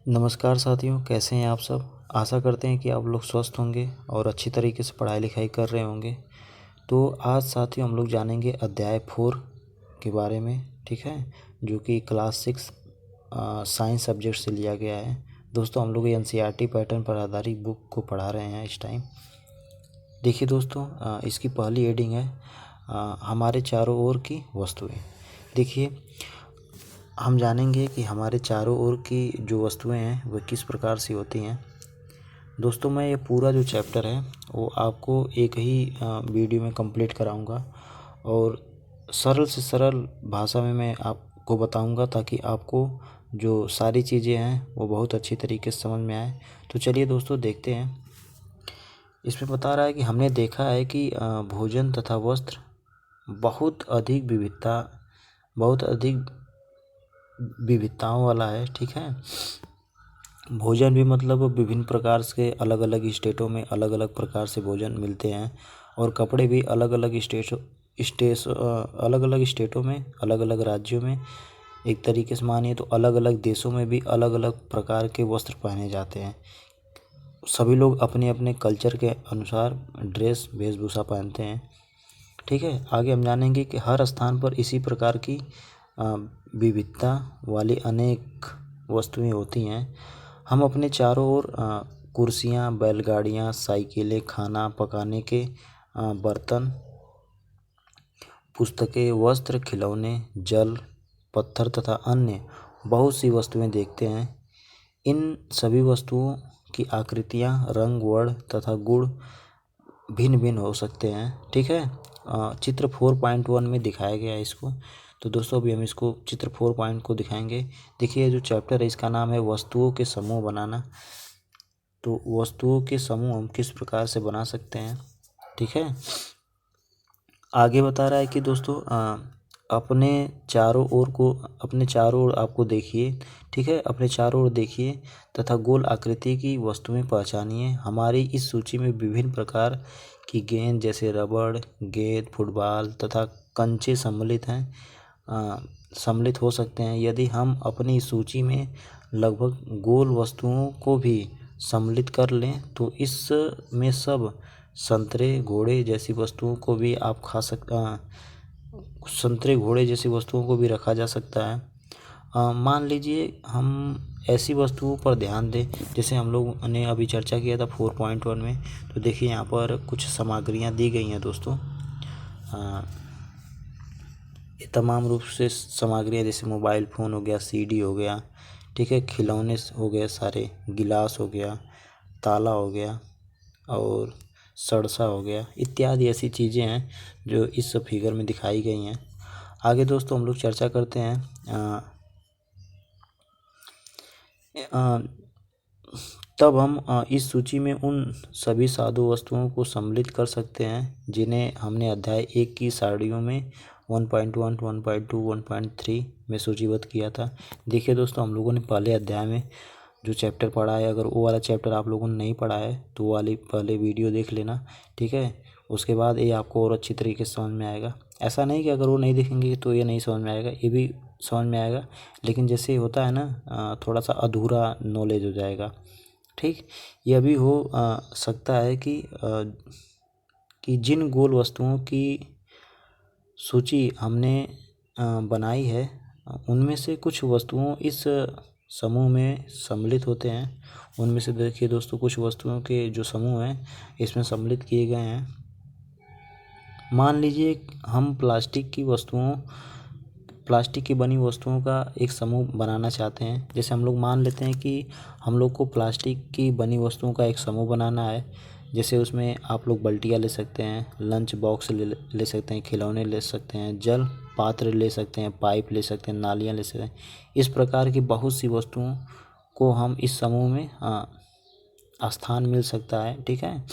नमस्कार साथियों, कैसे हैं आप सब। आशा करते हैं कि आप लोग स्वस्थ होंगे और अच्छी तरीके से पढ़ाई लिखाई कर रहे होंगे। तो आज साथियों हम लोग जानेंगे अध्याय 4 के बारे में, ठीक है, जो कि क्लास 6 साइंस सब्जेक्ट से लिया गया है। दोस्तों हम लोग एनसीईआरटी पैटर्न पर आधारित बुक को पढ़ा रहे हैं इस टाइम। देखिए दोस्तों, इसकी पहली हेडिंग है हमारे चारों ओर की वस्तुएं। देखिए, हम जानेंगे कि हमारे चारों ओर की जो वस्तुएं हैं वह किस प्रकार से होती हैं। दोस्तों मैं ये पूरा जो चैप्टर है वो आपको एक ही वीडियो में कंप्लीट कराऊंगा और सरल से सरल भाषा में मैं आपको बताऊंगा ताकि आपको जो सारी चीज़ें हैं वो बहुत अच्छी तरीके से समझ में आए। तो चलिए दोस्तों देखते हैं। इसमें बता रहा है कि हमने देखा है कि भोजन तथा वस्त्र बहुत अधिक विविधताओं वाला है, ठीक है। भोजन भी मतलब विभिन्न प्रकार से अलग अलग स्टेटों में अलग अलग प्रकार से भोजन मिलते हैं और कपड़े भी अलग अलग स्टेटों में अलग अलग राज्यों में, एक तरीके से मानिए तो अलग अलग देशों में भी अलग अलग प्रकार के वस्त्र पहने जाते हैं। सभी लोग अपने अपने कल्चर के अनुसार ड्रेस वेशभूषा पहनते हैं, ठीक है। आगे हम जानेंगे कि हर स्थान पर इसी प्रकार की विविधता वाली अनेक वस्तुएं होती हैं। हम अपने चारों ओर कुर्सियाँ, बैलगाड़ियाँ, साइकिलें, खाना पकाने के बर्तन, पुस्तकें, वस्त्र, खिलौने, जल, पत्थर तथा अन्य बहुत सी वस्तुएं देखते हैं। इन सभी वस्तुओं की आकृतियाँ, रंग, वर्ण तथा गुण भिन्न भिन्न हो सकते हैं, ठीक है। चित्र 4.1 में दिखाया गया है इसको। तो दोस्तों अभी हम इसको चित्र 4 पॉइंट को दिखाएंगे। देखिए जो चैप्टर है इसका नाम है वस्तुओं के समूह बनाना। तो वस्तुओं के समूह हम किस प्रकार से बना सकते हैं, ठीक है। आगे बता रहा है कि दोस्तों अपने चारों ओर आपको देखिए, ठीक है, अपने चारों ओर देखिए तथा गोल आकृति की वस्तुएं पहचानिए। हमारी इस सूची में विभिन्न प्रकार की गेंद जैसे रबड़ गेंद, फुटबॉल तथा कंचे सम्मिलित हो सकते हैं। यदि हम अपनी सूची में लगभग गोल वस्तुओं को भी सम्मिलित कर लें तो इसमें सब संतरे घोड़े जैसी वस्तुओं को भी संतरे घोड़े जैसी वस्तुओं को भी रखा जा सकता है। मान लीजिए हम ऐसी वस्तुओं पर ध्यान दें जैसे हम लोग ने अभी चर्चा किया था 4.1 में। तो देखिए यहाँ पर कुछ सामग्रियाँ दी गई हैं दोस्तों। ये तमाम रूप से सामग्रियाँ जैसे मोबाइल फ़ोन हो गया, सीडी हो गया, ठीक है, खिलौने हो गए, सारे गिलास हो गया, ताला हो गया और सरसा हो गया इत्यादि ऐसी चीज़ें हैं जो इस फिगर में दिखाई गई हैं। आगे दोस्तों हम लोग चर्चा करते हैं तब हम इस सूची में उन सभी साधु वस्तुओं को सम्मिलित कर सकते हैं जिन्हें हमने अध्याय 1 की सारणियों में 1.1, 1.2, 1.3 में सूचीबद्ध किया था। देखिए दोस्तों हम लोगों ने पहले अध्याय में जो चैप्टर पढ़ा है, अगर वो वाला चैप्टर आप लोगों ने नहीं पढ़ा है तो वो वाली पहले वीडियो देख लेना, ठीक है। उसके बाद ये आपको और अच्छी तरीके से समझ में आएगा। ऐसा नहीं कि अगर वो नहीं देखेंगे तो ये नहीं समझ में आएगा, ये भी समझ में आएगा, लेकिन जैसे होता है ना थोड़ा सा अधूरा नॉलेज हो जाएगा, ठीक। यह भी हो सकता है कि जिन गोल वस्तुओं की सूची हमने बनाई है उनमें से कुछ वस्तुओं इस समूह में सम्मिलित होते हैं। उनमें से देखिए दोस्तों कुछ वस्तुओं के जो समूह हैं इसमें सम्मिलित किए गए हैं। मान लीजिए हम प्लास्टिक की बनी वस्तुओं का एक समूह बनाना चाहते हैं। जैसे हम लोग मान लेते हैं कि हम लोग को प्लास्टिक की बनी वस्तुओं का एक समूह बनाना है। जैसे उसमें आप लोग बाल्टियाँ ले सकते हैं, लंच बॉक्स ले सकते हैं, खिलौने ले सकते हैं, जल पात्र ले सकते हैं, पाइप ले सकते हैं, नालियाँ ले सकते हैं। इस प्रकार की बहुत सी वस्तुओं को हम इस समूह में स्थान मिल सकता है, ठीक है।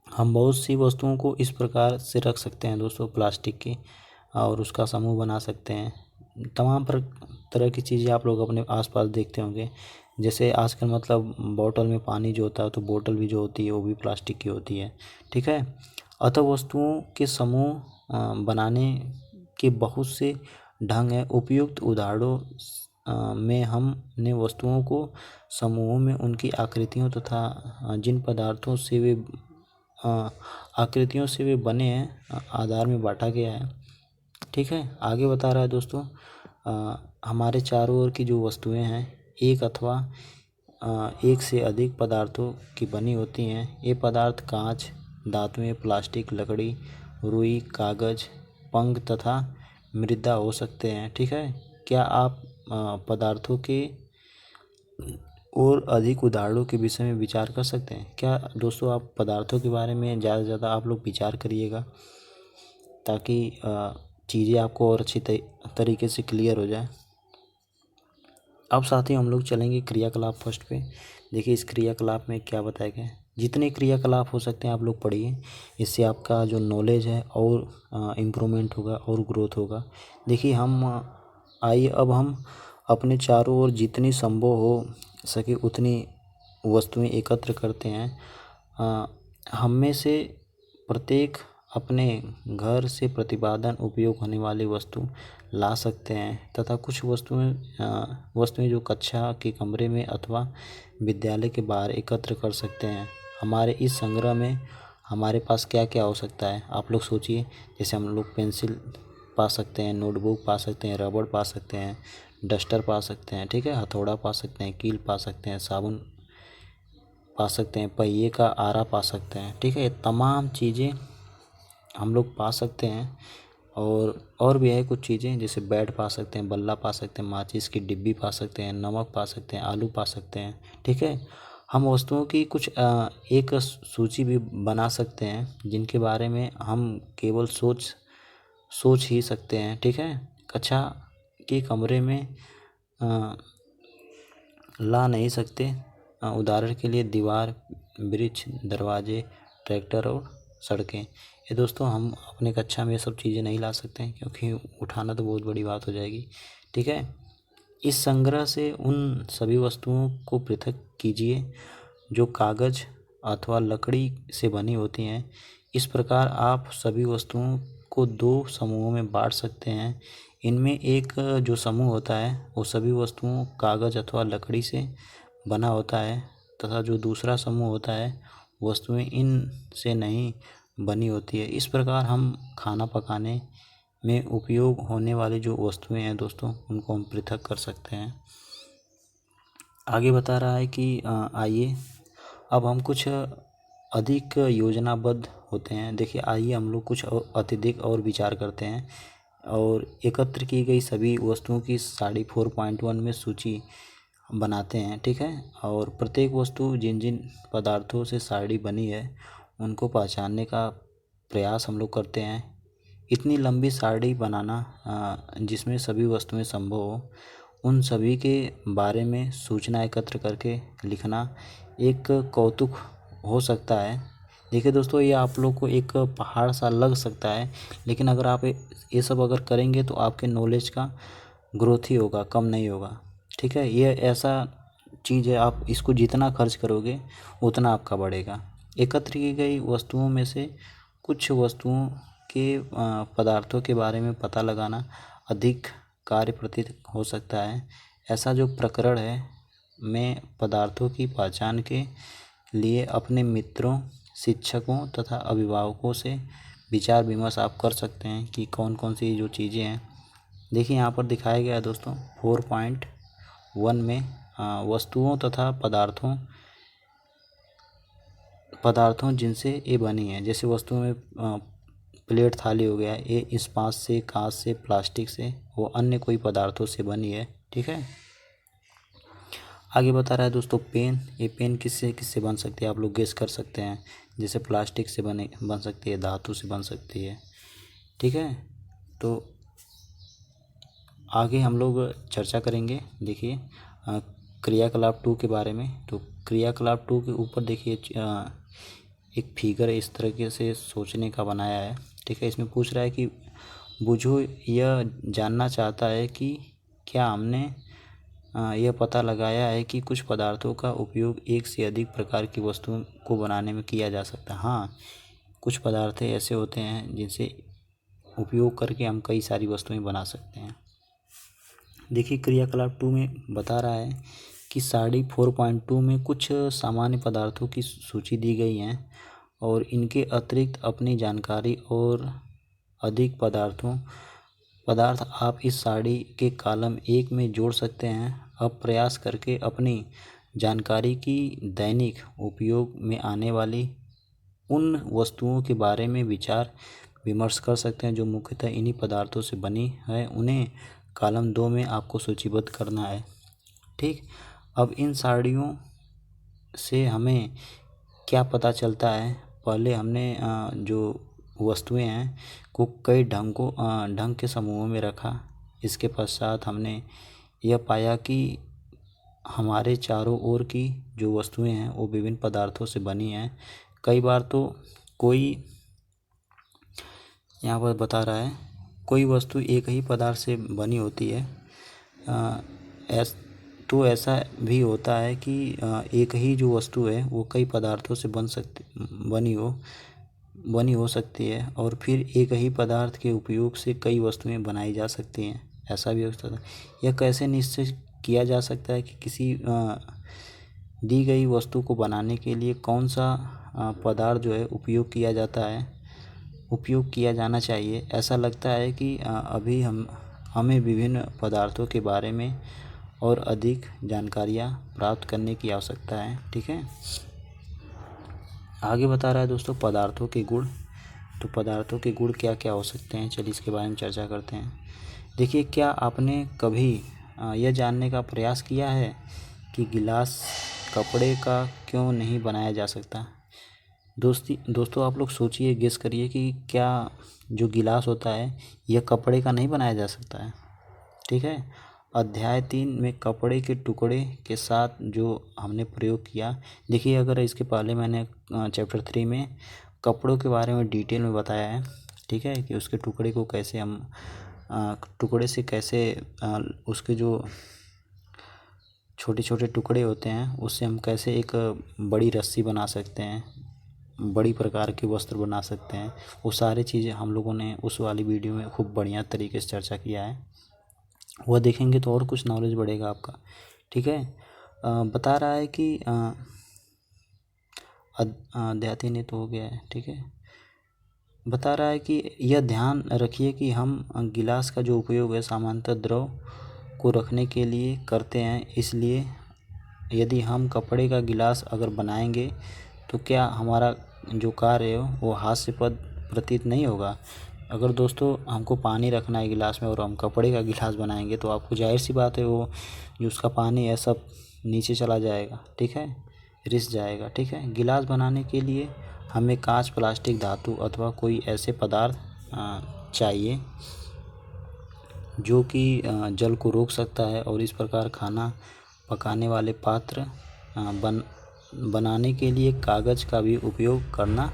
हम बहुत सी वस्तुओं को इस प्रकार से रख सकते हैं दोस्तों प्लास्टिक की, और उसका समूह बना सकते हैं। तमाम तरह की चीज़ें आप लोग अपने आसपास देखते होंगे। जैसे आजकल मतलब बोतल में पानी जो होता है तो बोतल भी जो होती है वो भी प्लास्टिक की होती है, ठीक है। अतः वस्तुओं के समूह बनाने के बहुत से ढंग हैं। उपयुक्त उदाहरणों में हमने वस्तुओं को समूहों में उनकी आकृतियों तथा जिन पदार्थों से वे आकृतियों से वे बने हैं आधार में बांटा गया है। ठीक है, आगे बता रहा है दोस्तों, हमारे चारों ओर की जो वस्तुएं हैं एक अथवा एक से अधिक पदार्थों की बनी होती हैं। ये पदार्थ कांच, धातुएं, प्लास्टिक, लकड़ी, रुई, कागज, पंख तथा मृदा हो सकते हैं। ठीक है, क्या आप पदार्थों के और अधिक उदाहरणों के विषय में विचार कर सकते हैं? क्या दोस्तों आप पदार्थों के बारे में ज़्यादा से ज़्यादा आप लोग विचार करिएगा, ताकि चीज़ें आपको और अच्छी तरीके से क्लियर हो जाए। अब साथ ही हम लोग चलेंगे क्रियाकलाप फर्स्ट पे। देखिए इस क्रियाकलाप में क्या बताया गया है। जितने क्रियाकलाप हो सकते हैं आप लोग पढ़िए, इससे आपका जो नॉलेज है और इम्प्रूवमेंट होगा और ग्रोथ होगा। देखिए आइए अब हम अपने चारों ओर जितनी संभव हो सके उतनी वस्तुएं एकत्र करते हैं। हम में से प्रत्येक अपने घर से प्रतिपादन उपयोग होने वाली वस्तु ला सकते हैं तथा कुछ वस्तुएं जो कक्षा के कमरे में अथवा विद्यालय के बाहर एकत्र कर सकते हैं। हमारे इस संग्रह में हमारे पास क्या क्या हो सकता है आप लोग सोचिए। जैसे हम लोग पेंसिल पा सकते हैं, नोटबुक पा सकते हैं, रबड़ पा सकते हैं, डस्टर पा सकते हैं, ठीक है, हथौड़ा पा सकते हैं, कील पा सकते हैं, साबुन पा सकते हैं, पहिए का आरा पा सकते हैं। ठीक है, ये तमाम चीज़ें हम लोग पा सकते हैं। और भी है कुछ चीज़ें, जैसे बेड पा सकते हैं, बल्ला पा सकते हैं, माचिस की डिब्बी पा सकते हैं, नमक पा सकते हैं, आलू पा सकते हैं। ठीक है, हम वस्तुओं की कुछ एक सूची भी बना सकते हैं जिनके बारे में हम केवल सोच ही सकते हैं। ठीक है, कक्षा के कमरे में ला नहीं सकते। उदाहरण के लिए दीवार, वृक्ष, दरवाजे, ट्रैक्टर और सड़कें। ये दोस्तों हम अपने कक्षा में ये सब चीज़ें नहीं ला सकते हैं क्योंकि उठाना तो बहुत बड़ी बात हो जाएगी। ठीक है, इस संग्रह से उन सभी वस्तुओं को पृथक कीजिए जो कागज अथवा लकड़ी से बनी होती हैं। इस प्रकार आप सभी वस्तुओं को दो समूहों में बांट सकते हैं। इनमें एक जो समूह होता है वो सभी वस्तुओं कागज अथवा लकड़ी से बना होता है तथा जो दूसरा समूह होता है वस्तुएं इन से नहीं बनी होती है। इस प्रकार हम खाना पकाने में उपयोग होने वाली जो वस्तुएं हैं दोस्तों उनको हम पृथक कर सकते हैं। आगे बता रहा है कि आइए अब हम कुछ अधिक योजनाबद्ध होते हैं। देखिए आइए हम लोग कुछ अत्यधिक और विचार करते हैं और एकत्र की गई सभी वस्तुओं की 4.1 में सूची बनाते हैं। ठीक है, और प्रत्येक वस्तु जिन जिन पदार्थों से साड़ी बनी है उनको पहचानने का प्रयास हम लोग करते हैं। इतनी लंबी साड़ी बनाना जिसमें सभी वस्तुएं संभव हो, उन सभी के बारे में सूचना एकत्र करके लिखना एक कौतुक हो सकता है। देखिए दोस्तों ये आप लोग को एक पहाड़ सा लग सकता है, लेकिन अगर आप ये सब अगर करेंगे तो आपके नॉलेज का ग्रोथ ही होगा, कम नहीं होगा। ठीक है, ये ऐसा चीज़ है, आप इसको जितना खर्च करोगे उतना आपका बढ़ेगा। एकत्र की गई वस्तुओं में से कुछ वस्तुओं के पदार्थों के बारे में पता लगाना अधिक कार्य प्रतीत हो सकता है। ऐसा जो प्रकरण है मैं पदार्थों की पहचान के लिए अपने मित्रों, शिक्षकों तथा अभिभावकों से विचार विमर्श आप कर सकते हैं कि कौन कौन सी जो चीज़ें हैं। देखिए यहाँ पर दिखाया गया है दोस्तों 4.1 में वस्तुओं तथा पदार्थों जिनसे ये बनी है। जैसे वस्तुओं में प्लेट, थाली हो गया, ये इस्पात से, कांच से, प्लास्टिक से, वो अन्य कोई पदार्थों से बनी है। ठीक है, आगे बता रहा है दोस्तों पेन। ये पेन किससे किससे बन सकती है आप लोग गेस कर सकते हैं। जैसे प्लास्टिक से बन सकती है, धातु से बन सकती है। ठीक है, तो आगे हम लोग चर्चा करेंगे। देखिए क्रियाकलाप 2 के बारे में। तो क्रियाकलाप 2 के ऊपर देखिए एक फिगर इस तरीके से सोचने का बनाया है। ठीक है, इसमें पूछ रहा है कि बुझो यह जानना चाहता है कि क्या हमने यह पता लगाया है कि कुछ पदार्थों का उपयोग एक से अधिक प्रकार की वस्तुओं को बनाने में किया जा सकता है। हाँ, कुछ पदार्थ ऐसे होते हैं जिनसे उपयोग करके हम कई सारी वस्तुएं बना सकते हैं। देखिए क्रियाकलाप 2 में बता रहा है कि साड़ी 4.2 में कुछ सामान्य पदार्थों की सूची दी गई है और इनके अतिरिक्त अपनी जानकारी और अधिक पदार्थ आप इस साड़ी के कॉलम 1 में जोड़ सकते हैं। अब प्रयास करके अपनी जानकारी की दैनिक उपयोग में आने वाली उन वस्तुओं के बारे में विचार विमर्श कर सकते हैं जो मुख्यतः इन्हीं पदार्थों से बनी है। उन्हें कॉलम 2 में आपको सूचीबद्ध करना है। ठीक, अब इन साड़ियों से हमें क्या पता चलता है। पहले हमने जो वस्तुएं हैं को कई ढंग के समूहों में रखा। इसके पश्चात हमने यह पाया कि हमारे चारों ओर की जो वस्तुएं हैं वो विभिन्न पदार्थों से बनी हैं। कई बार तो कोई यहाँ पर बता रहा है कोई वस्तु एक ही पदार्थ से बनी होती है। तो ऐसा भी होता है कि एक ही जो वस्तु है वो कई पदार्थों से बनी हो सकती है और फिर एक ही पदार्थ के उपयोग से कई वस्तुएं बनाई जा सकती हैं। ऐसा भी हो सकता है। यह कैसे निश्चित किया जा सकता है कि किसी दी गई वस्तु को बनाने के लिए कौन सा पदार्थ जो है उपयोग किया जाना चाहिए। ऐसा लगता है कि अभी हमें विभिन्न पदार्थों के बारे में और अधिक जानकारियाँ प्राप्त करने की आवश्यकता है। ठीक है, आगे बता रहा है दोस्तों पदार्थों के गुण। तो पदार्थों के गुण क्या क्या हो सकते हैं, चलिए इसके बारे में चर्चा करते हैं। देखिए, क्या आपने कभी यह जानने का प्रयास किया है कि गिलास कपड़े का क्यों नहीं बनाया जा सकता। दोस्तों आप लोग सोचिए, गेस करिए कि क्या जो गिलास होता है यह कपड़े का नहीं बनाया जा सकता है। ठीक है, अध्याय 3 में कपड़े के टुकड़े के साथ जो हमने प्रयोग किया। देखिए, अगर इसके पहले मैंने चैप्टर 3 में कपड़ों के बारे में डिटेल में बताया है। ठीक है, कि उसके टुकड़े को कैसे हम टुकड़े से कैसे उसके जो छोटे छोटे टुकड़े होते हैं उससे हम कैसे एक बड़ी रस्सी बना सकते हैं, बड़ी प्रकार के वस्त्र बना सकते हैं। वो सारी चीज़ें हम लोगों ने उस वाली वीडियो में खूब बढ़िया तरीके से चर्चा किया है। वह देखेंगे तो और कुछ नॉलेज बढ़ेगा आपका। ठीक है, बता रहा है कि अध्याय 3 तो हो गया है। ठीक है, बता रहा है कि यह ध्यान रखिए कि हम गिलास का जो उपयोग है सामान्यतः द्रव को रखने के लिए करते हैं। इसलिए यदि हम कपड़े का गिलास अगर बनाएंगे तो क्या हमारा जो कार्य है वो हास्यास्पद प्रतीत नहीं होगा। अगर दोस्तों हमको पानी रखना है गिलास में और हम कपड़े का गिलास बनाएंगे तो आपको जाहिर सी बात है वो जो उसका पानी है सब नीचे चला जाएगा। ठीक है, रिस जाएगा। ठीक है, गिलास बनाने के लिए हमें कांच, प्लास्टिक, धातु अथवा कोई ऐसे पदार्थ चाहिए जो कि जल को रोक सकता है और इस प्रकार खाना पकाने वाले पात्र बनाने के लिए कागज़ का भी उपयोग करना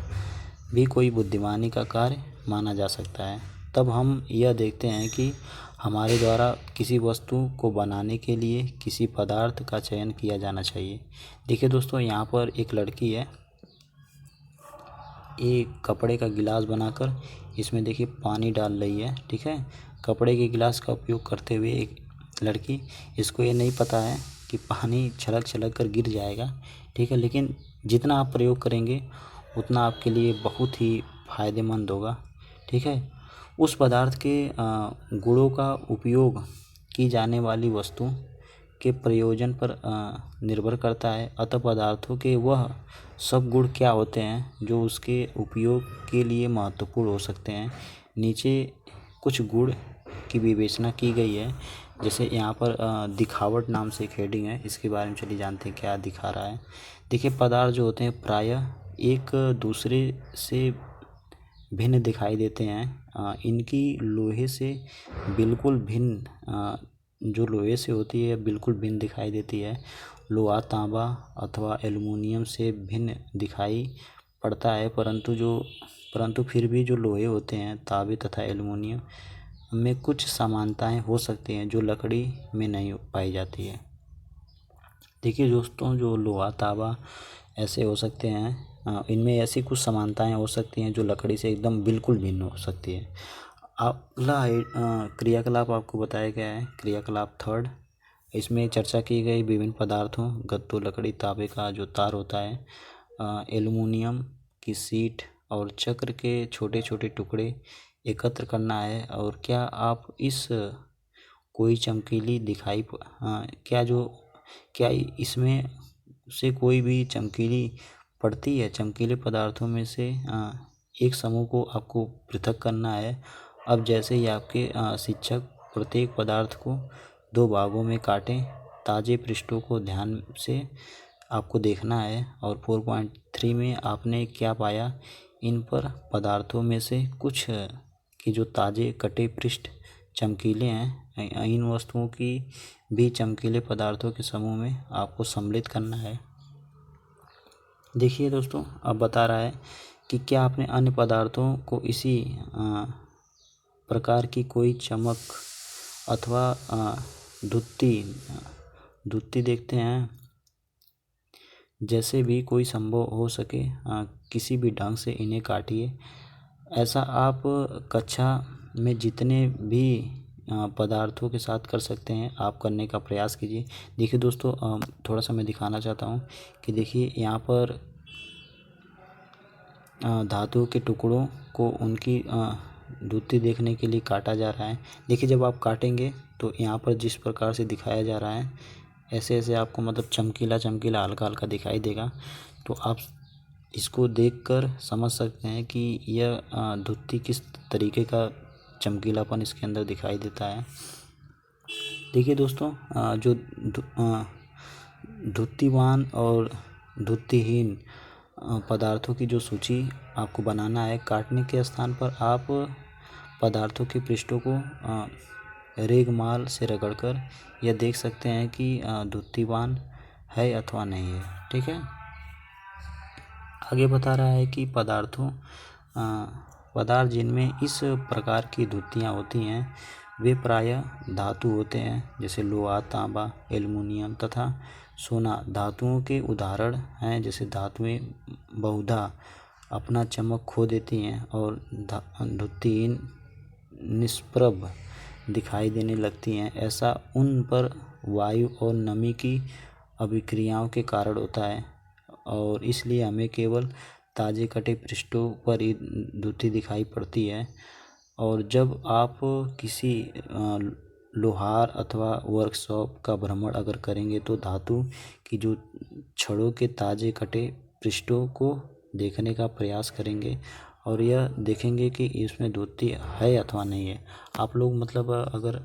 भी कोई बुद्धिमानी का कार्य माना जा सकता है। तब हम यह देखते हैं कि हमारे द्वारा किसी वस्तु को बनाने के लिए किसी पदार्थ का चयन किया जाना चाहिए। देखिए दोस्तों, यहाँ पर एक लड़की है, एक कपड़े का गिलास बनाकर इसमें देखिए पानी डाल रही है। ठीक है, कपड़े के गिलास का उपयोग करते हुए एक लड़की, इसको ये नहीं पता है कि पानी छलक छलक कर गिर जाएगा। ठीक है, लेकिन जितना आप प्रयोग करेंगे उतना आपके लिए बहुत ही फ़ायदेमंद होगा। ठीक है, उस पदार्थ के गुणों का उपयोग की जाने वाली वस्तु के प्रयोजन पर निर्भर करता है। अतः पदार्थों के वह सब गुण क्या होते हैं जो उसके उपयोग के लिए महत्वपूर्ण हो सकते हैं। नीचे कुछ गुण की विवेचना की गई है। जैसे यहाँ पर दिखावट नाम से एक हेडिंग है, इसके बारे में चलिए जानते हैं क्या दिखा रहा है। देखिए, पदार्थ जो होते हैं प्रायः एक दूसरे से भिन्न दिखाई देते हैं। इनकी लोहे से बिल्कुल भिन्न जो लोहे से होती है बिल्कुल भिन्न दिखाई देती है। लोहा, तांबा अथवा एल्युमिनियम से भिन्न दिखाई पड़ता है, परंतु फिर भी जो लोहे होते हैं, तांबे तथा एल्युमिनियम में कुछ समानताएं हो सकती हैं जो लकड़ी में नहीं पाई जाती है। देखिए दोस्तों, जो लोहा, तांबा ऐसे हो सकते हैं, इनमें ऐसी कुछ समानताएं हो सकती हैं जो लकड़ी से एकदम बिल्कुल भिन्न हो सकती है। अगला क्रियाकलाप आपको बताया गया है, क्रियाकलाप थर्ड। इसमें चर्चा की गई विभिन्न पदार्थों, गत्तों, लकड़ी, तांबे का जो तार होता है, एल्युमिनियम की शीट और चक्र के छोटे छोटे टुकड़े एकत्र करना है। और क्या आप इस कोई चमकीली दिखाई क्या इसमें से कोई भी चमकीली पड़ती है? चमकीले पदार्थों में से एक समूह को आपको पृथक करना है। अब जैसे ही आपके शिक्षक प्रत्येक पदार्थ को दो भागों में काटें, ताजे पृष्ठों को ध्यान से आपको देखना है। और 4.3 में आपने क्या पाया? इन पर पदार्थों में से कुछ की जो ताजे कटे पृष्ठ चमकीले हैं, इन वस्तुओं की भी चमकीले पदार्थों के समूह में आपको सम्मिलित करना है। देखिए दोस्तों, अब बता रहा है कि क्या आपने अन्य पदार्थों को इसी प्रकार की कोई चमक अथवा धुत्ती देखते हैं? जैसे भी कोई संभव हो सके किसी भी ढंग से इन्हें काटिए। ऐसा आप कक्षा में जितने भी पदार्थों के साथ कर सकते हैं, आप करने का प्रयास कीजिए। देखिए दोस्तों, थोड़ा सा मैं दिखाना चाहता हूँ कि देखिए यहाँ पर धातु के टुकड़ों को उनकी धुत्ती देखने के लिए काटा जा रहा है। देखिए, जब आप काटेंगे तो यहाँ पर जिस प्रकार से दिखाया जा रहा है, ऐसे ऐसे आपको मतलब चमकीला चमकीला हल्का हल्का दिखाई देगा। तो आप इसको देखकर समझ सकते हैं कि यह धुत्ती किस तरीके का चमकीलापन इसके अंदर दिखाई देता है। देखिए दोस्तों, जो धुत्तीवान और धुत्तीहीन पदार्थों की जो सूची आपको बनाना है, काटने के स्थान पर आप पदार्थों के पृष्ठों को रेगमाल से रगड़कर यह देख सकते हैं कि धुत्तीवान है अथवा नहीं है। ठीक है, आगे बता रहा है कि पदार्थ जिनमें इस प्रकार की धुत्तियाँ होती हैं वे प्रायः धातु होते हैं, जैसे लोहा, तांबा, एल्युमिनियम तथा सोना। धातुओं के उदाहरण हैं, जैसे धातुएं बहुधा अपना चमक खो देती हैं और धुत्तीहीन निष्प्रभ दिखाई देने लगती हैं। ऐसा उन पर वायु और नमी की अभिक्रियाओं के कारण होता है और इसलिए हमें केवल ताजे कटे पृष्ठों पर ही धुत्ती दिखाई पड़ती है। और जब आप किसी लोहार अथवा वर्कशॉप का भ्रमण अगर करेंगे तो धातु की जो छड़ों के ताजे कटे पृष्ठों को देखने का प्रयास करेंगे और यह देखेंगे कि इसमें धुत्ती है अथवा नहीं है। आप लोग मतलब अगर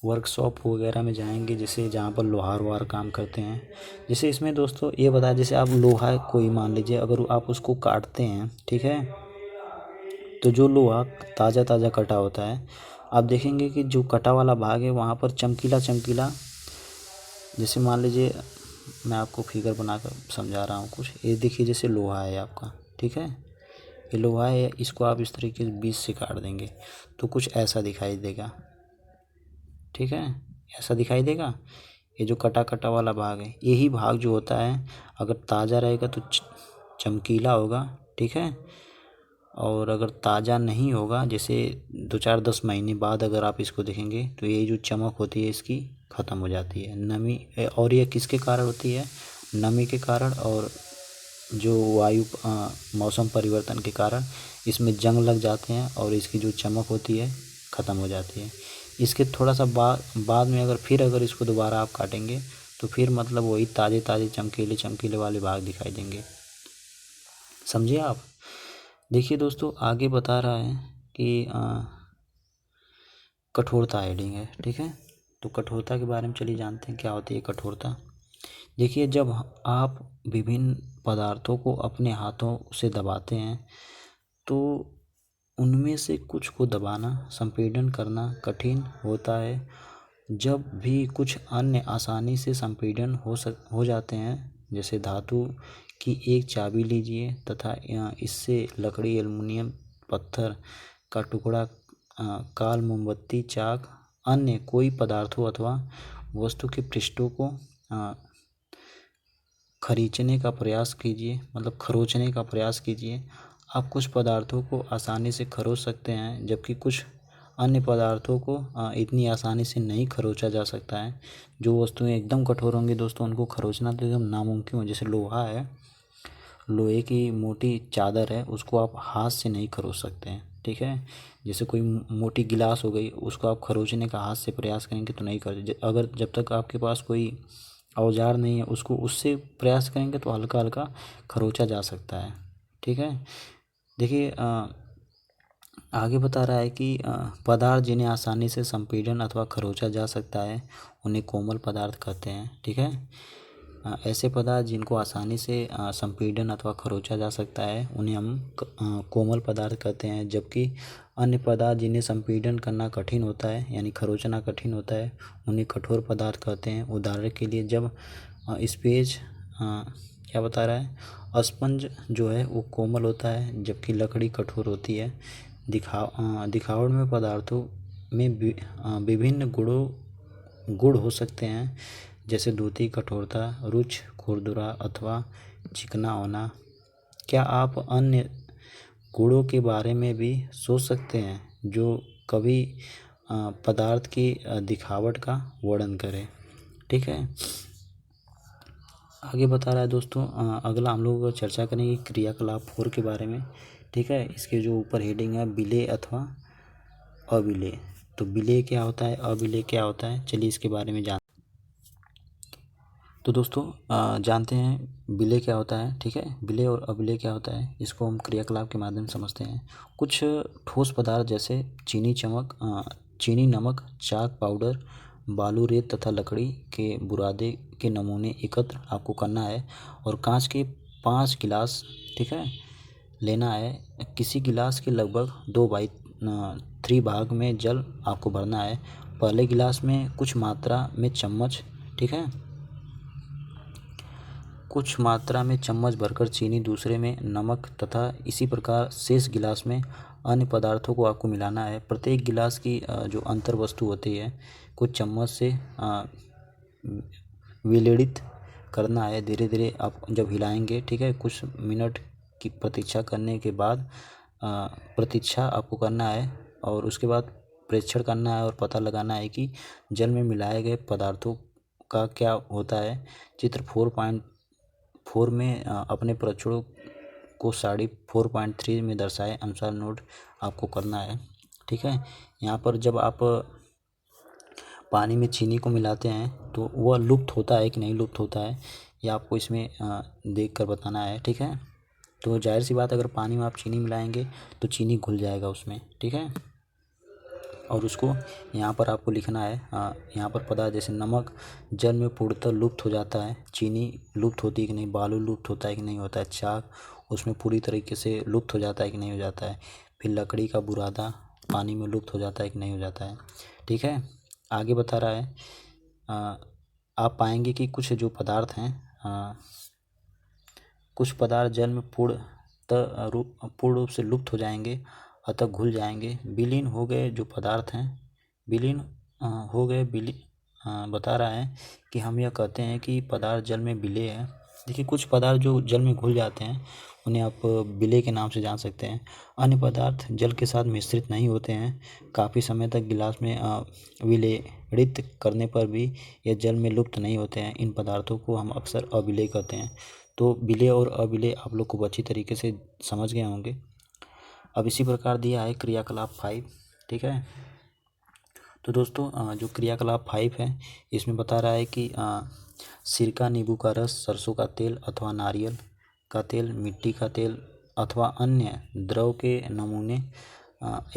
वर्कशॉप वगैरह में जाएंगे, जैसे जहाँ पर लोहार वार काम करते हैं, जैसे इसमें दोस्तों ये बताया, जैसे आप लोहा कोई मान लीजिए अगर आप उसको काटते हैं, ठीक है, तो जो लोहा ताज़ा ताज़ा कटा होता है, आप देखेंगे कि जो कटा वाला भाग है वहाँ पर चमकीला चमकीला, जैसे मान लीजिए मैं आपको फिगर बनाकर समझा रहा हूँ कुछ। ये देखिए, जैसे लोहा है आपका, ठीक है, ये लोहा है, इसको आप इस तरीके से बीच से काट देंगे तो कुछ ऐसा दिखाई देगा। ठीक है, ऐसा दिखाई देगा। ये जो कटा कटा वाला भाग है, यही भाग जो होता है अगर ताज़ा रहेगा तो चमकीला होगा। ठीक है, और अगर ताज़ा नहीं होगा, जैसे 2-4-10 महीने बाद अगर आप इसको देखेंगे तो ये जो चमक होती है इसकी ख़त्म हो जाती है। नमी, और यह किसके कारण होती है? नमी के कारण और जो वायु मौसम परिवर्तन के कारण इसमें जंग लग जाते हैं और इसकी जो चमक होती है ख़त्म हो जाती है। इसके थोड़ा सा बाद में अगर इसको दोबारा आप काटेंगे तो फिर मतलब वही ताज़े ताज़े चमकीले चमकीले वाले भाग दिखाई देंगे। समझिए आप। देखिए दोस्तों, आगे बता रहा है कि कठोरता हेडिंग है। ठीक है, तो कठोरता के बारे में चलिए जानते हैं क्या होती है कठोरता। देखिए, जब आप विभिन्न पदार्थों को अपने हाथों से दबाते हैं तो उनमें से कुछ को दबाना, संपीड़न करना कठिन होता है। जब भी कुछ अन्य आसानी से संपीड़न हो जाते हैं, जैसे धातु की एक चाबी लीजिए तथा इससे लकड़ी, एल्युमिनियम, पत्थर का टुकड़ा, काल, मोमबत्ती, चाक, अन्य कोई पदार्थों अथवा वस्तु के पृष्ठों को खरोचने का प्रयास कीजिए। आप कुछ पदार्थों को आसानी से खरोच सकते हैं, जबकि कुछ अन्य पदार्थों को इतनी आसानी से नहीं खरोचा जा सकता है। जो वस्तुएं एकदम कठोर होंगी दोस्तों, उनको खरोचना तो एकदम नामुमकिन हो। जैसे लोहा है, लोहे की मोटी चादर है, उसको आप हाथ से नहीं खरोच सकते हैं, ठीक है। जैसे कोई मोटी गिलास हो गई, उसको आप खरोचने का हाथ से प्रयास करेंगे तो नहीं कर, अगर जब तक आपके पास कोई औजार नहीं है, उसको उससे प्रयास करेंगे तो हल्का हल्का खरोचा जा सकता है, ठीक है। देखिए आगे बता रहा है कि पदार्थ जिन्हें आसानी से संपीड़न अथवा खरोचा जा सकता है उन्हें कोमल पदार्थ कहते हैं, ठीक है। ऐसे पदार्थ जिनको आसानी से संपीड़न अथवा खरोचा जा सकता है उन्हें हम कोमल पदार्थ कहते हैं, जबकि अन्य पदार्थ जिन्हें संपीड़न करना कठिन होता है यानी खरोचना कठिन होता है उन्हें कठोर पदार्थ कहते हैं। उदाहरण के लिए जब स्पेज क्या बता रहा है, स्पंज जो है वो कोमल होता है जबकि लकड़ी कठोर होती है। दिखावट में पदार्थों में विभिन्न गुण हो सकते हैं, जैसे धुती, कठोरता, रुक्ष, खुरदुरा अथवा चिकना होना। क्या आप अन्य गुणों के बारे में भी सोच सकते हैं जो कभी पदार्थ की दिखावट का वर्णन करें, ठीक है। आगे बता रहा है दोस्तों, अगला हम लोग चर्चा करेंगे क्रियाकलाप 4 के बारे में, ठीक है। इसके जो ऊपर हेडिंग है विलेय अथवा अविलेय। तो विलेय क्या होता है, अविलेय क्या होता है, चलिए इसके बारे में तो दोस्तों जानते हैं विलेय क्या होता है, ठीक है। विलेय और अविलेय क्या होता है, इसको हम क्रियाकलाप के माध्यम से समझते हैं। कुछ ठोस पदार्थ जैसे चीनी, नमक, चाक पाउडर, बालू, रेत तथा लकड़ी के बुरादे के नमूने एकत्र आपको करना है और कांच के 5 गिलास, ठीक है, लेना है। किसी गिलास के लगभग 2/3 भाग में जल आपको भरना है। पहले गिलास में कुछ मात्रा में चम्मच, ठीक है, कुछ मात्रा में चम्मच भरकर चीनी, दूसरे में नमक तथा इसी प्रकार शेष गिलास में अन्य पदार्थों को आपको मिलाना है। प्रत्येक गिलास की जो अंतर वस्तु होती है कुछ चम्मच से विलेड़ित करना है। धीरे धीरे आप जब हिलाएंगे, ठीक है, कुछ मिनट की प्रतीक्षा करने के बाद प्रतीक्षा आपको करना है और उसके बाद प्रेक्षण करना है और पता लगाना है कि जल में मिलाए गए पदार्थों का क्या होता है। चित्र 4.4 में अपने प्रक्षणों को साड़ी 4.3 में दर्शाए अनुसार नोट आपको करना है, ठीक है। यहाँ पर जब आप पानी में चीनी को मिलाते हैं तो वह लुप्त होता है कि नहीं लुप्त होता है, यह आपको इसमें देख कर बताना है, ठीक है। तो जाहिर सी बात, अगर पानी में आप चीनी मिलाएंगे तो चीनी घुल जाएगा उसमें, ठीक है। और उसको यहाँ पर आपको लिखना है। यहाँ पर पदार्थ जैसे नमक जल में पूर्णतः लुप्त हो जाता है, चीनी लुप्त होती है कि नहीं, बालू लुप्त होता है कि नहीं होता है, चाक उसमें पूरी तरीके से लुप्त हो जाता है कि नहीं हो जाता है, फिर लकड़ी का बुरादा पानी में लुप्त हो जाता है कि नहीं हो जाता है, ठीक है। आगे बता रहा है आप पाएंगे कि कुछ जो पदार्थ हैं, कुछ पदार्थ जल में पूर्ण रूप से लुप्त हो जाएंगे अतः घुल जाएंगे। विलीन हो गए जो पदार्थ हैं, विलीन हो गए बता रहा है कि हम यह कहते हैं कि पदार्थ जल में विलेय है। देखिए कुछ पदार्थ जो जल में घुल जाते हैं उन्हें आप विलेय के नाम से जान सकते हैं। अन्य पदार्थ जल के साथ मिश्रित नहीं होते हैं, काफ़ी समय तक गिलास में विलेड़ित करने पर भी यह जल में लुप्त नहीं होते हैं। इन पदार्थों को हम अक्सर अविलेय कहते हैं। तो विलेय और अविलेय आप लोग को अच्छी तरीके से समझ गए होंगे। अब इसी प्रकार दिया है क्रियाकलाप 5, ठीक है। तो दोस्तों जो क्रियाकलाप 5 है इसमें बता रहा है कि सिरका, नींबू का रस, सरसों का तेल अथवा नारियल का तेल, मिट्टी का तेल अथवा अन्य द्रव के नमूने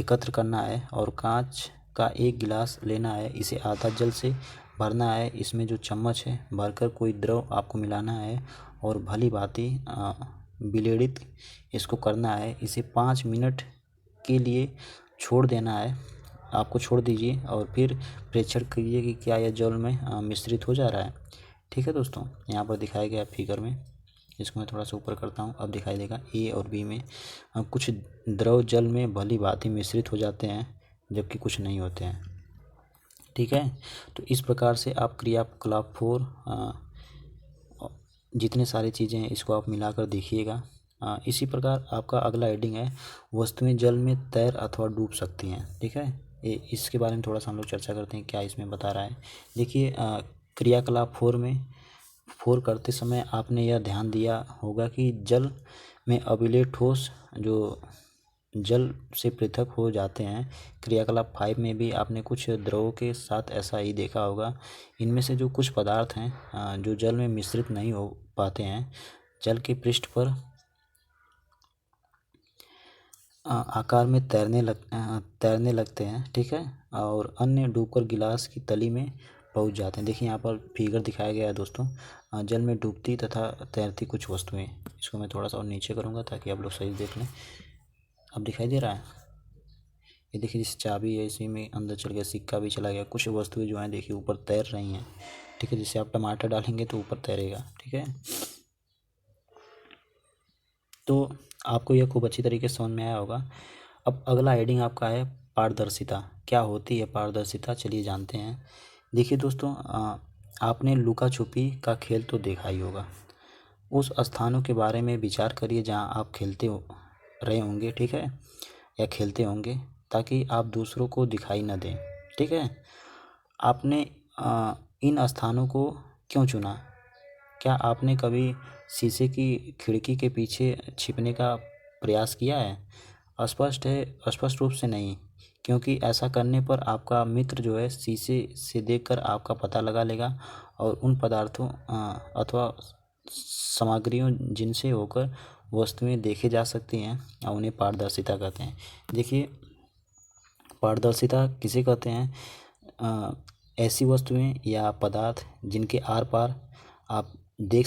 एकत्र करना है और कांच का एक गिलास लेना है। इसे आधा जल से भरना है। इसमें जो चम्मच है भरकर कोई द्रव आपको मिलाना है और भली भांति विलेड़ित इसको करना है। इसे 5 मिनट के लिए छोड़ देना है, आपको छोड़ दीजिए और फिर प्रेक्षण कीजिए कि क्या यह जल में मिश्रित हो जा रहा है, ठीक है। दोस्तों यहाँ पर दिखाया गया फिगर में, इसको मैं थोड़ा सा ऊपर करता हूँ, अब दिखाई देगा ए और बी में कुछ द्रव जल में भली भांति मिश्रित हो जाते हैं जबकि कुछ नहीं होते हैं, ठीक है। तो इस प्रकार से आप क्रियाकलाप 4 जितने सारी चीज़ें हैं इसको आप मिलाकर देखिएगा इसी प्रकार आपका अगला हेडिंग है, वस्तुएं जल में तैर अथवा डूब सकती हैं। ठीक है, इसके बारे में थोड़ा सा हम लोग चर्चा करते हैं, क्या इसमें बता रहा है। देखिए, क्रियाकलाप 4 करते समय आपने यह ध्यान दिया होगा कि जल में अबिले ठोस जो जल से पृथक हो जाते हैं। क्रियाकलाप 5 में भी आपने कुछ द्रवों के साथ ऐसा ही देखा होगा। इनमें से जो कुछ पदार्थ हैं जो जल में मिश्रित नहीं हो पाते हैं, जल के पृष्ठ पर आकार में तैरने लगते हैं। ठीक है, और अन्य डूबकर गिलास की तली में पहुंच जाते हैं। देखिए यहाँ पर फिगर दिखाया गया है दोस्तों, जल में डूबती तथा तैरती कुछ वस्तुएं। इसको मैं थोड़ा सा और नीचे करूँगा ताकि आप लोग सही देख लें। अब दिखाई दे रहा है, ये देखिए जैसे चाबी है, इसी में अंदर चल गया, सिक्का भी चला गया। कुछ वस्तुएं जो हैं देखिए ऊपर तैर रही हैं। ठीक है, जैसे आप टमाटर डालेंगे तो ऊपर तैरेगा। ठीक है, तो आपको यह खूब अच्छी तरीके से समझ में आया होगा। अब अगला हेडिंग आपका है पारदर्शिता। क्या होती है पारदर्शिता, चलिए जानते हैं। देखिए दोस्तों, आपने लुका छुपी का खेल तो देखा ही होगा। उस स्थानों के बारे में विचार करिए जहां आप रहे होंगे। ठीक है, या खेलते होंगे, ताकि आप दूसरों को दिखाई न दें। ठीक है, आपने इन स्थानों को क्यों चुना? क्या आपने कभी शीशे की खिड़की के पीछे छिपने का प्रयास किया है? स्पष्ट रूप से नहीं, क्योंकि ऐसा करने पर आपका मित्र जो है शीशे से देखकर आपका पता लगा लेगा और उन पदार्थों अथवा सामग्रियों जिनसे होकर वस्तुएं देखी जा सकती हैं और उन्हें पारदर्शिता कहते हैं। देखिए, पारदर्शिता किसे कहते हैं? ऐसी वस्तुएं या पदार्थ जिनके आर पार आप देख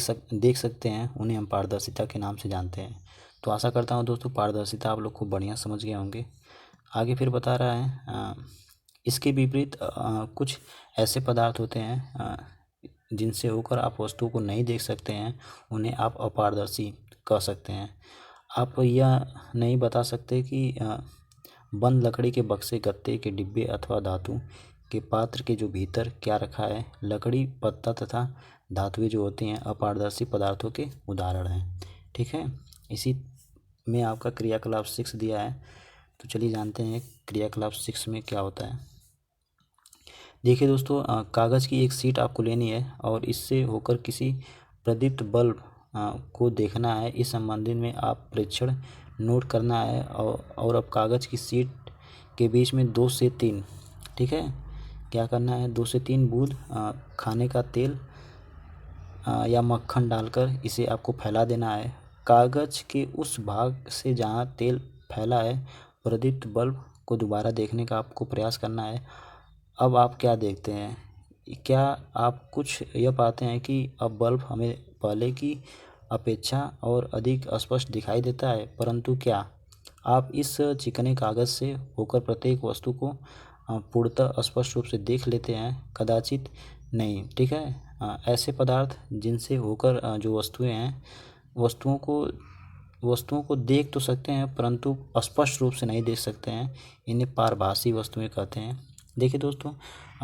सकते हैं, उन्हें हम पारदर्शिता के नाम से जानते हैं। तो आशा करता हूँ दोस्तों पारदर्शिता आप लोग खूब बढ़िया समझ गए होंगे। आगे फिर बता रहा है, इसके विपरीत कुछ ऐसे पदार्थ होते हैं जिनसे होकर आप वस्तुओं को नहीं देख सकते हैं, उन्हें आप अपारदर्शी कह सकते हैं। आप यह नहीं बता सकते कि बंद लकड़ी के बक्से, गत्ते के डिब्बे अथवा धातु के पात्र के जो भीतर क्या रखा है। लकड़ी, पत्ता तथा धातुएं जो होती हैं अपारदर्शी पदार्थों के उदाहरण हैं। ठीक है, इसी में आपका क्रियाकलाप 6 दिया है। तो चलिए जानते हैं क्रियाकलाप 6 में क्या होता है। देखिए दोस्तों, कागज़ की एक शीट आपको लेनी है और इससे होकर किसी प्रदीप्त बल्ब को देखना है। इस संबंधित में आप प्रेक्षण नोट करना है और अब कागज़ की शीट के बीच में 2 से 3, ठीक है, क्या करना है, 2 से 3 बूंद खाने का तेल या मक्खन डालकर इसे आपको फैला देना है। कागज़ के उस भाग से जहाँ तेल फैला है, प्रदीप्त बल्ब को दोबारा देखने का आपको प्रयास करना है। अब आप क्या देखते हैं? क्या आप कुछ यह पाते हैं कि अब बल्ब हमें पहले की अपेक्षा और अधिक स्पष्ट दिखाई देता है? परंतु क्या आप इस चिकने कागज़ से होकर प्रत्येक वस्तु को पूर्णतः स्पष्ट रूप से देख लेते हैं? कदाचित नहीं। ठीक है, ऐसे पदार्थ जिनसे होकर जो वस्तुएं हैं, वस्तुओं को देख तो सकते हैं परंतु स्पष्ट रूप से नहीं देख सकते हैं, इन्हें पारभासी वस्तुएं कहते हैं। देखिए दोस्तों,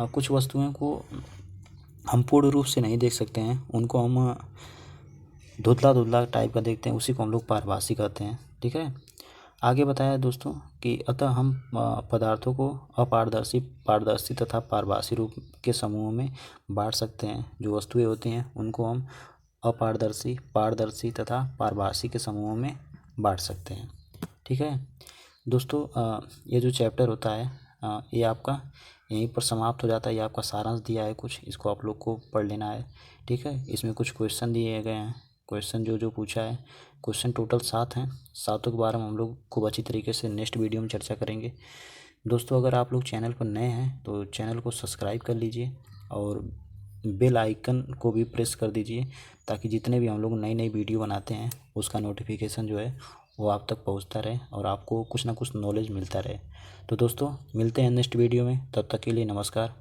कुछ वस्तुओं को हम पूर्ण रूप से नहीं देख सकते हैं, उनको हम धुंधला टाइप का देखते हैं, उसी को हम लोग पारभासी कहते हैं। ठीक है, आगे बताया दोस्तों कि अतः हम पदार्थों को अपारदर्शी, पारदर्शी तथा पारभासी रूप के समूहों में बांट सकते हैं। जो वस्तुएं होती हैं उनको हम अपारदर्शी, पारदर्शी तथा पारभासी के समूहों में बांट सकते हैं। ठीक है दोस्तों, ये जो चैप्टर होता है ये आपका यहीं पर समाप्त हो जाता है। ये आपका सारांश दिया है कुछ, इसको आप लोग को पढ़ लेना है। ठीक है, इसमें कुछ क्वेश्चन दिए गए हैं। क्वेश्चन जो पूछा है, क्वेश्चन टोटल 7 हैं। 7 के बारे में हम लोग खूब अच्छी तरीके से नेक्स्ट वीडियो में चर्चा करेंगे। दोस्तों, अगर आप लोग चैनल पर नए हैं तो चैनल को सब्सक्राइब कर लीजिए और बेल आइकन को भी प्रेस कर दीजिए, ताकि जितने भी हम लोग नई नई वीडियो बनाते हैं उसका नोटिफिकेशन जो है वो आप तक पहुंचता रहे और आपको कुछ ना कुछ नॉलेज मिलता रहे। तो दोस्तों, मिलते हैं नेक्स्ट वीडियो में, तब तक के लिए नमस्कार।